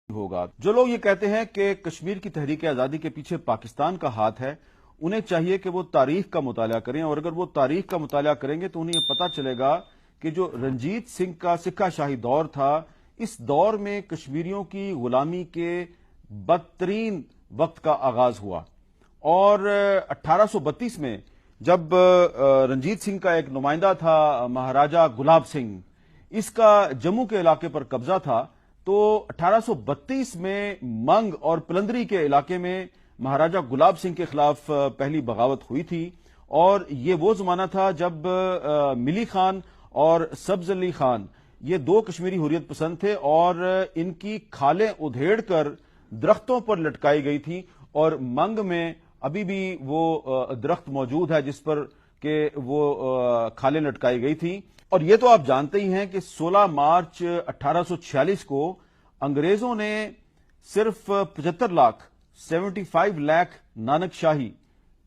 ہوگا۔ جو لوگ یہ کہتے ہیں کہ کشمیر کی تحریک آزادی کے پیچھے پاکستان کا ہاتھ ہے، انہیں چاہیے کہ وہ تاریخ کا مطالعہ کریں، اور اگر وہ تاریخ کا مطالعہ کریں گے تو انہیں یہ پتہ چلے گا کہ جو رنجیت سنگھ کا سکہ شاہی دور تھا، اس دور میں کشمیریوں کی غلامی کے بدترین وقت کا آغاز ہوا، اور 1832 میں جب رنجیت سنگھ کا ایک نمائندہ تھا مہاراجہ گلاب سنگھ، اس کا جموں کے علاقے پر قبضہ تھا، تو 1832 میں منگ اور پلندری کے علاقے میں مہاراجہ گلاب سنگھ کے خلاف پہلی بغاوت ہوئی تھی، اور یہ وہ زمانہ تھا جب ملی خان اور سبز علی خان یہ دو کشمیری حریت پسند تھے، اور ان کی کھالیں ادھیڑ کر درختوں پر لٹکائی گئی تھی، اور منگ میں ابھی بھی وہ درخت موجود ہے جس پر کہ وہ کھالیں لٹکائی گئی تھی۔ اور یہ تو آپ جانتے ہی ہیں کہ 16 مارچ 1846 کو انگریزوں نے صرف 75 لاکھ نانک شاہی،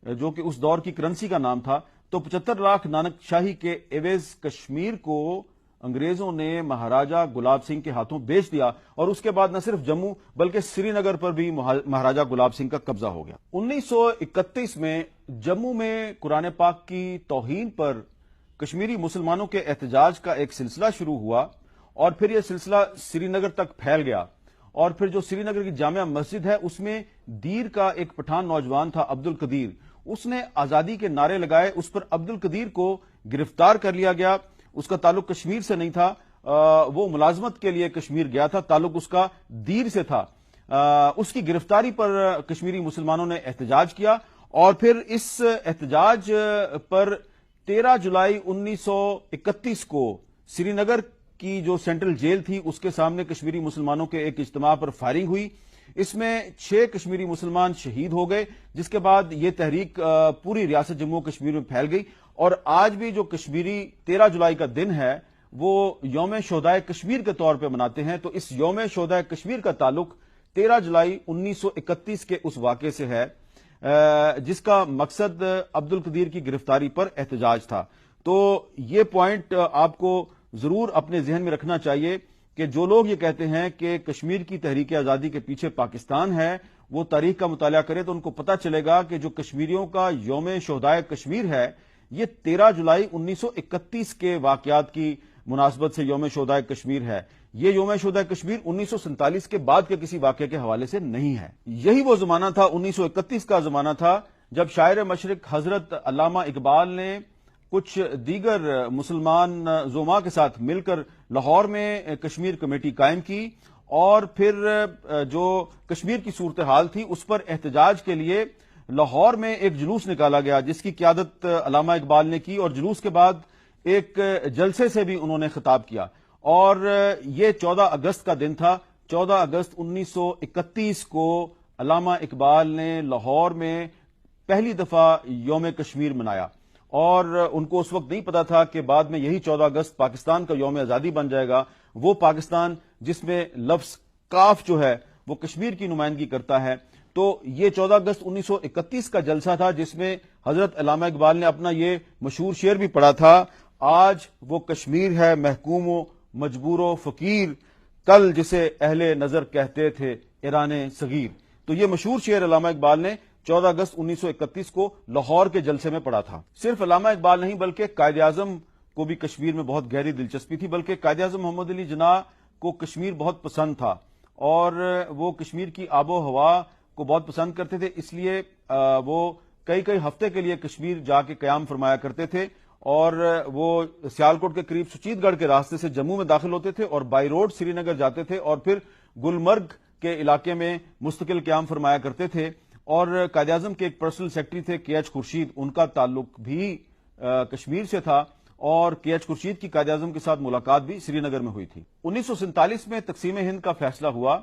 جو کہ اس دور کی کرنسی کا نام تھا، تو 75 لاکھ نانک شاہی کے عوض کشمیر کو انگریزوں نے مہاراجہ گلاب سنگھ کے ہاتھوں بیچ دیا، اور اس کے بعد نہ صرف جموں بلکہ سری نگر پر بھی مہاراجہ گلاب سنگھ کا قبضہ ہو گیا۔ 1931 میں جموں میں قرآن پاک کی توہین پر کشمیری مسلمانوں کے احتجاج کا ایک سلسلہ شروع ہوا، اور پھر یہ سلسلہ سری نگر تک پھیل گیا، اور پھر جو سری نگر کی جامع مسجد ہے اس میں دیر کا ایک پٹھان نوجوان تھا عبد القدیر، اس نے آزادی کے نعرے لگائے، اس پر عبد القدیر کو گرفتار کر لیا گیا۔ اس کا تعلق کشمیر سے نہیں تھا، وہ ملازمت کے لیے کشمیر گیا تھا، تعلق اس کا دیر سے تھا۔ اس کی گرفتاری پر کشمیری مسلمانوں نے احتجاج کیا، اور پھر اس احتجاج پر 13 جولائی 1931 کو سری نگر کی جو سینٹرل جیل تھی اس کے سامنے کشمیری مسلمانوں کے ایک اجتماع پر فائرنگ ہوئی، اس میں 6 کشمیری مسلمان شہید ہو گئے، جس کے بعد یہ تحریک پوری ریاست جموں کشمیر میں پھیل گئی، اور آج بھی جو کشمیری 13 جولائی کا دن ہے وہ یوم شہدائے کشمیر کے طور پہ مناتے ہیں۔ تو اس یوم شہدائے کشمیر کا تعلق 13 جولائی 1931 کے اس واقعے سے ہے، جس کا مقصد عبد القدیر کی گرفتاری پر احتجاج تھا۔ تو یہ پوائنٹ آپ کو ضرور اپنے ذہن میں رکھنا چاہیے کہ جو لوگ یہ کہتے ہیں کہ کشمیر کی تحریک آزادی کے پیچھے پاکستان ہے، وہ تاریخ کا مطالعہ کریں تو ان کو پتہ چلے گا کہ جو کشمیریوں کا یوم شہدائے کشمیر ہے، یہ 13 جولائی 1931 کے واقعات کی مناسبت سے یوم شہدائے کشمیر ہے۔ یہ یوم شہدائے کشمیر 1947 کے بعد کے کسی واقعے کے حوالے سے نہیں ہے۔ یہی وہ زمانہ تھا، 1931 کا زمانہ تھا، جب شاعر مشرق حضرت علامہ اقبال نے کچھ دیگر مسلمان زعماء کے ساتھ مل کر لاہور میں کشمیر کمیٹی قائم کی، اور پھر جو کشمیر کی صورتحال تھی اس پر احتجاج کے لیے لاہور میں ایک جلوس نکالا گیا، جس کی قیادت علامہ اقبال نے کی، اور جلوس کے بعد ایک جلسے سے بھی انہوں نے خطاب کیا، اور یہ 14 اگست کا دن تھا۔ 14 اگست 1931 کو علامہ اقبال نے لاہور میں پہلی دفعہ یوم کشمیر منایا، اور ان کو اس وقت نہیں پتا تھا کہ بعد میں یہی 14 اگست پاکستان کا یوم آزادی بن جائے گا، وہ پاکستان جس میں لفظ کاف جو ہے وہ کشمیر کی نمائندگی کرتا ہے۔ تو یہ 14 اگست 1931 کا جلسہ تھا جس میں حضرت علامہ اقبال نے اپنا یہ مشہور شعر بھی پڑھا تھا، آج وہ کشمیر ہے محکوم و مجبور و فقیر، کل جسے اہل نظر کہتے تھے ایران صغیر۔ تو یہ مشہور شعر علامہ اقبال نے 14 اگست 1931 کو لاہور کے جلسے میں پڑھا تھا۔ صرف علامہ اقبال نہیں بلکہ قائد اعظم کو بھی کشمیر میں بہت گہری دلچسپی تھی، بلکہ قائد اعظم محمد علی جناح کو کشمیر بہت پسند تھا، اور وہ کشمیر کی آب و ہوا کو بہت پسند کرتے تھے، اس لیے وہ کئی ہفتے کے لیے کشمیر جا کے قیام فرمایا کرتے تھے، اور وہ سیالکوٹ کے قریب سچیت گڑھ کے راستے سے جموں میں داخل ہوتے تھے، اور بائی روڈ سری نگر جاتے تھے، اور پھر گلمرگ کے علاقے میں مستقل قیام فرمایا کرتے تھے۔ اور قائد اعظم کے ایک پرسنل سیکرٹری تھے کے ایچ خورشید، ان کا تعلق بھی کشمیر سے تھا، اور کے ایچ خورشید کی قائد اعظم کے ساتھ ملاقات بھی سری نگر میں ہوئی تھی۔ 1947 میں تقسیم ہند کا فیصلہ ہوا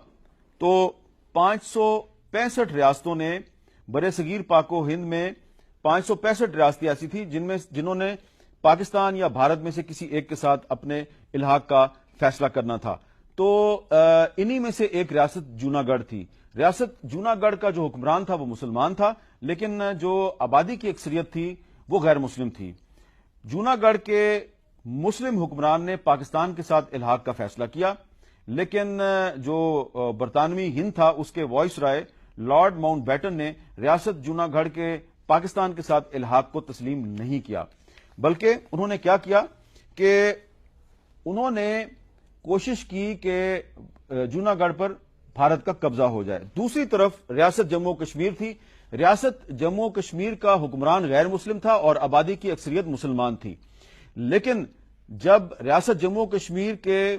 تو 565 ریاستوں نے بر صغیر پاک و ہند میں 565 ریاستیں ایسی تھی جنہوں نے پاکستان یا بھارت میں سے کسی ایک کے ساتھ اپنے الحاق کا فیصلہ کرنا تھا۔ تو انہی میں سے ایک ریاست جونا گڑھ تھی۔ ریاست جونا گڑھ کا جو حکمران تھا وہ مسلمان تھا، لیکن جو آبادی کی اکثریت تھی وہ غیر مسلم تھی۔ جونا گڑھ کے مسلم حکمران نے پاکستان کے ساتھ الحاق کا فیصلہ کیا۔ لیکن جو برطانوی ہند تھا اس کے وائس رائے لارڈ ماؤنٹ بیٹن نے ریاست جونا گڑھ کے پاکستان کے ساتھ الحاق کو تسلیم نہیں کیا، بلکہ انہوں نے کیا کیا کہ انہوں نے کوشش کی کہ جونا گڑھ پر بھارت کا قبضہ ہو جائے۔ دوسری طرف ریاست جموں کشمیر تھی۔ ریاست جموں کشمیر کا حکمران غیر مسلم تھا اور آبادی کی اکثریت مسلمان تھی، لیکن جب ریاست جموں کشمیر کے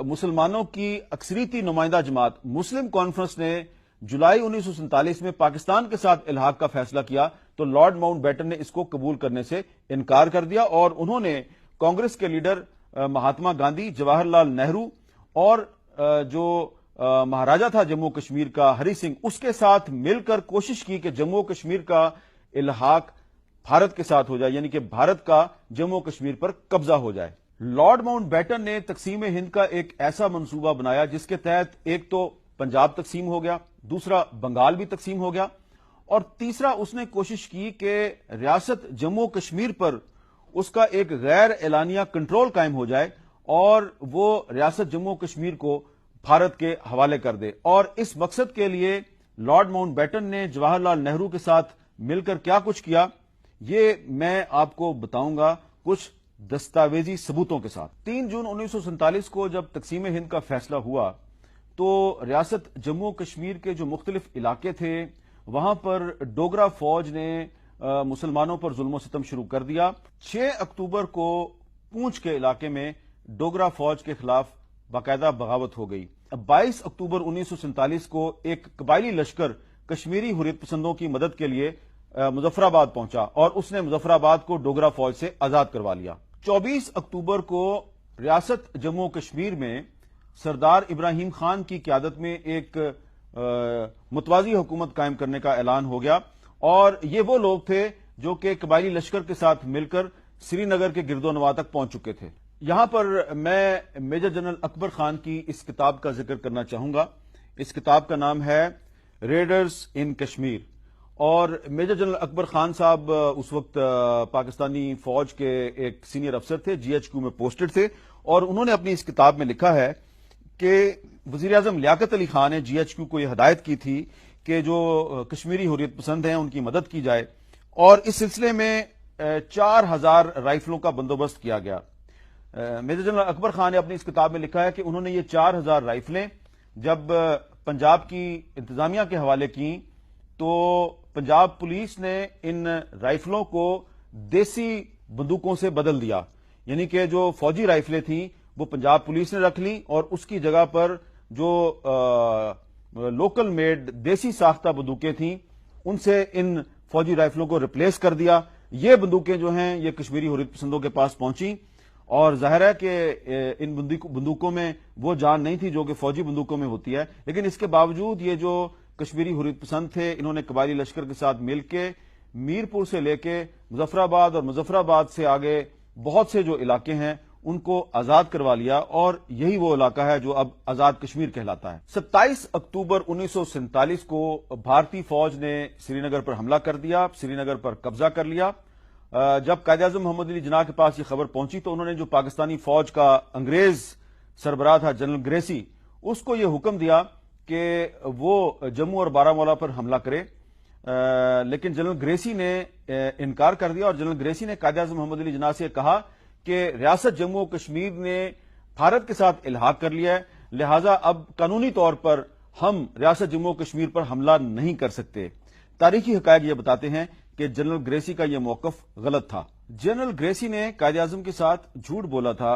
مسلمانوں کی اکثریتی نمائندہ جماعت مسلم کانفرنس نے جولائی 1947 میں پاکستان کے ساتھ الحاق کا فیصلہ کیا تو لارڈ ماؤنٹ بیٹن نے اس کو قبول کرنے سے انکار کر دیا، اور انہوں نے کانگریس کے لیڈر مہاتما گاندھی، جواہر لال نہرو اور جو مہاراجا تھا جموں کشمیر کا ہری سنگھ، اس کے ساتھ مل کر کوشش کی کہ جموں کشمیر کا الحاق بھارت کے ساتھ ہو جائے، یعنی کہ بھارت کا جموں کشمیر پر قبضہ ہو جائے۔ لارڈ ماؤنٹ بیٹن نے تقسیم ہند کا ایک ایسا منصوبہ بنایا جس کے تحت ایک تو پنجاب تقسیم ہو گیا، دوسرا بنگال بھی تقسیم ہو گیا، اور تیسرا اس نے کوشش کی کہ ریاست جموں کشمیر پر اس کا ایک غیر اعلانیہ کنٹرول قائم ہو جائے اور وہ ریاست جموں کشمیر کو بھارت کے حوالے کر دے۔ اور اس مقصد کے لیے لارڈ ماؤنٹ بیٹن نے جواہر لال نہرو کے ساتھ مل کر کیا کچھ کیا، یہ میں آپ کو بتاؤں گا کچھ دستاویزی ثبوتوں کے ساتھ۔ 3 جون 1947 کو جب تقسیم ہند کا فیصلہ ہوا تو ریاست جموں کشمیر کے جو مختلف علاقے تھے وہاں پر ڈوگرا فوج نے مسلمانوں پر ظلم و ستم شروع کر دیا۔ 6 اکتوبر کو پونچھ کے علاقے میں ڈوگرا فوج کے خلاف باقاعدہ بغاوت ہو گئی۔ 22 اکتوبر 1947 کو ایک قبائلی لشکر کشمیری حریت پسندوں کی مدد کے لیے مظفر آباد پہنچا اور اس نے مظفر آباد کو ڈوگرا فوج سے آزاد کروا لیا۔ 24 اکتوبر کو ریاست جموں کشمیر میں سردار ابراہیم خان کی قیادت میں ایک متوازی حکومت قائم کرنے کا اعلان ہو گیا، اور یہ وہ لوگ تھے جو کہ قبائلی لشکر کے ساتھ مل کر سری نگر کے گرد و نواح تک پہنچ چکے تھے۔ یہاں پر میں میجر جنرل اکبر خان کی اس کتاب کا ذکر کرنا چاہوں گا۔ اس کتاب کا نام ہے ریڈرز ان کشمیر، اور میجر جنرل اکبر خان صاحب اس وقت پاکستانی فوج کے ایک سینئر افسر تھے، جی ایچ کیو میں پوسٹڈ تھے، اور انہوں نے اپنی اس کتاب میں لکھا ہے کہ وزیر اعظم لیاقت علی خان نے جی ایچ کیو کو یہ ہدایت کی تھی کہ جو کشمیری حریت پسند ہیں ان کی مدد کی جائے، اور اس سلسلے میں 4000 رائفلوں کا بندوبست کیا گیا۔ میجر جنرل اکبر خان نے اپنی اس کتاب میں لکھا ہے کہ انہوں نے یہ 4000 رائفلیں جب پنجاب کی انتظامیہ کے حوالے کی تو پنجاب پولیس نے ان رائفلوں کو دیسی بندوقوں سے بدل دیا، یعنی کہ جو فوجی رائفلیں تھیں وہ پنجاب پولیس نے رکھ لیں اور اس کی جگہ پر جو لوکل میڈ دیسی ساختہ بندوقیں تھیں ان سے ان فوجی رائفلوں کو ریپلیس کر دیا۔ یہ بندوقیں جو ہیں یہ کشمیری حریت پسندوں کے پاس پہنچیں، اور ظاہر ہے کہ ان بندوقوں میں وہ جان نہیں تھی جو کہ فوجی بندوقوں میں ہوتی ہے، لیکن اس کے باوجود یہ جو کشمیری حریت پسند تھے انہوں نے قبائلی لشکر کے ساتھ مل کے میرپور سے لے کے مظفر آباد اور مظفر آباد سے آگے بہت سے جو علاقے ہیں ان کو آزاد کروا لیا، اور یہی وہ علاقہ ہے جو اب آزاد کشمیر کہلاتا ہے۔ 27 اکتوبر 1947 کو بھارتی فوج نے سری نگر پر حملہ کر دیا، سری نگر پر قبضہ کر لیا۔ جب قائد اعظم محمد علی جناح کے پاس یہ خبر پہنچی تو انہوں نے جو پاکستانی فوج کا انگریز سربراہ تھا جنرل گریسی، اس کو یہ حکم دیا کہ وہ جموں اور بارہمولہ پر حملہ کرے، لیکن جنرل گریسی نے انکار کر دیا، اور جنرل گریسی نے قائد اعظم محمد علی جناح سے کہا کہ ریاست جموں کشمیر نے بھارت کے ساتھ الحاق کر لیا ہے، لہذا اب قانونی طور پر ہم ریاست جموں کشمیر پر حملہ نہیں کر سکتے۔ تاریخی حقائق یہ بتاتے ہیں کہ جنرل گریسی کا یہ موقف غلط تھا۔ جنرل گریسی نے قائد اعظم کے ساتھ جھوٹ بولا تھا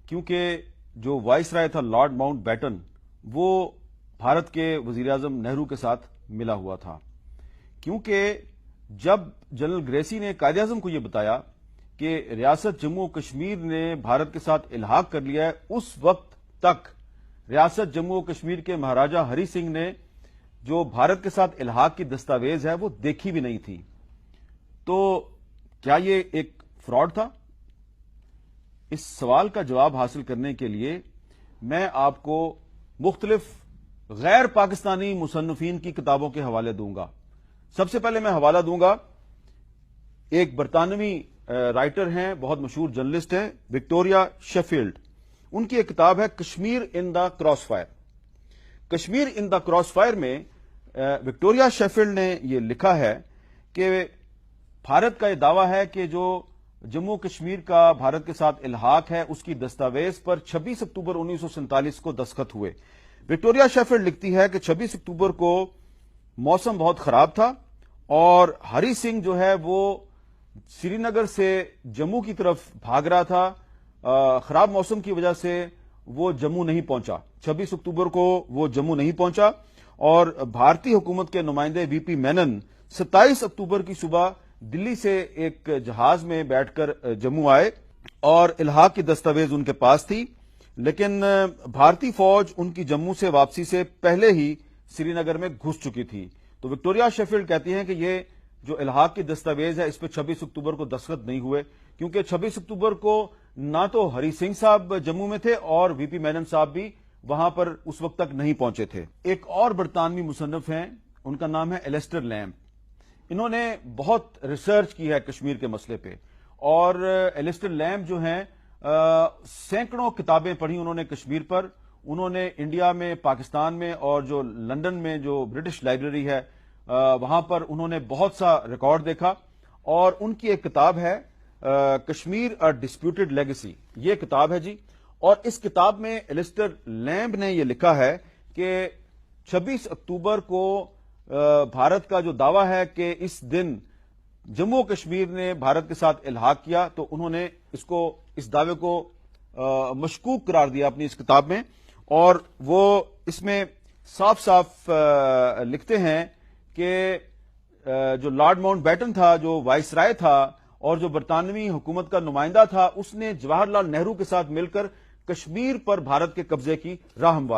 کیونکہ جو وائس رائے تھا لارڈ ماؤنٹ بیٹن وہ بھارت کے وزیر اعظم نہرو کے ساتھ ملا ہوا تھا، کیونکہ جب جنرل گریسی نے قائد اعظم کو یہ بتایا کہ ریاست جموں کشمیر نے بھارت کے ساتھ الحاق کر لیا ہے، اس وقت تک ریاست جموں کشمیر کے مہاراجا ہری سنگھ نے جو بھارت کے ساتھ الحاق کی دستاویز ہے وہ دیکھی بھی نہیں تھی۔ تو کیا یہ ایک فراڈ تھا؟ اس سوال کا جواب حاصل کرنے کے لیے میں آپ کو مختلف غیر پاکستانی مصنفین کی کتابوں کے حوالے دوں گا۔ سب سے پہلے میں حوالہ دوں گا ایک برطانوی رائٹر ہیں، بہت مشہور جرنلسٹ ہیں، وکٹوریا شیفیلڈ۔ ان کی ایک کتاب ہے Kashmir in the crossfire. Kashmir in the crossfire میں وکٹوریہ شیفیلڈ نے یہ لکھا ہے کہ بھارت کا یہ دعویٰ ہے کہ جو جموں کشمیر کا بھارت کے ساتھ الحاق ہے اس کی دستاویز پر 26 اکتوبر 1947 کو دستخط ہوئے. وکٹوریہ شیفیلڈ لکھتی ہے کہ 26 اکتوبر کو موسم بہت خراب تھا اور ہری سنگھ جو ہے وہ سری نگر سے جموں کی طرف بھاگ رہا تھا. خراب موسم کی وجہ سے وہ جموں نہیں پہنچا. 26 اکتوبر کو وہ جموں نہیں پہنچا اور بھارتی حکومت کے نمائندے وی پی مینن 27 اکتوبر کی صبح دلی سے ایک جہاز میں بیٹھ کر جموں آئے اور الحاق کی دستاویز ان کے پاس تھی، لیکن بھارتی فوج ان کی جموں سے واپسی سے پہلے ہی سری نگر میں گھس چکی تھی. تو وکٹوریہ شیفیلڈ کہتی ہیں کہ یہ جو الحاق کی دستاویز ہے اس پہ 26 اکتوبر کو دستخط نہیں ہوئے، کیونکہ 26 اکتوبر کو نہ تو ہری سنگھ صاحب جموں میں تھے اور وی پی مینن صاحب بھی وہاں پر اس وقت تک نہیں پہنچے تھے. ایک اور برطانوی مصنف ہیں، ان کا نام ہے ایلسٹر لیمب. انہوں نے بہت ریسرچ کی ہے کشمیر کے مسئلے پہ، اور ایلسٹر لیمب جو ہیں سینکڑوں کتابیں پڑھی انہوں نے کشمیر پر. انہوں نے انڈیا میں، پاکستان میں اور جو لندن میں جو برٹش لائبریری ہے وہاں پر انہوں نے بہت سا ریکارڈ دیکھا، اور ان کی ایک کتاب ہے کشمیر اے ڈسپیوٹڈ لیگیسی. یہ کتاب ہے جی، اور اس کتاب میں ایلسٹر لیمب نے یہ لکھا ہے کہ 26 اکتوبر کو بھارت کا جو دعویٰ ہے کہ اس دن جموں کشمیر نے بھارت کے ساتھ الحاق کیا، تو انہوں نے اس دعوے کو مشکوک قرار دیا اپنی اس کتاب میں. اور وہ اس میں صاف صاف لکھتے ہیں کہ جو لارڈ ماؤنٹ بیٹن تھا، جو وائس رائے تھا اور جو برطانوی حکومت کا نمائندہ تھا، اس نے جواہر لال نہرو کے ساتھ مل کر کشمیر پر بھارت کے قبضے کی راہ ہموار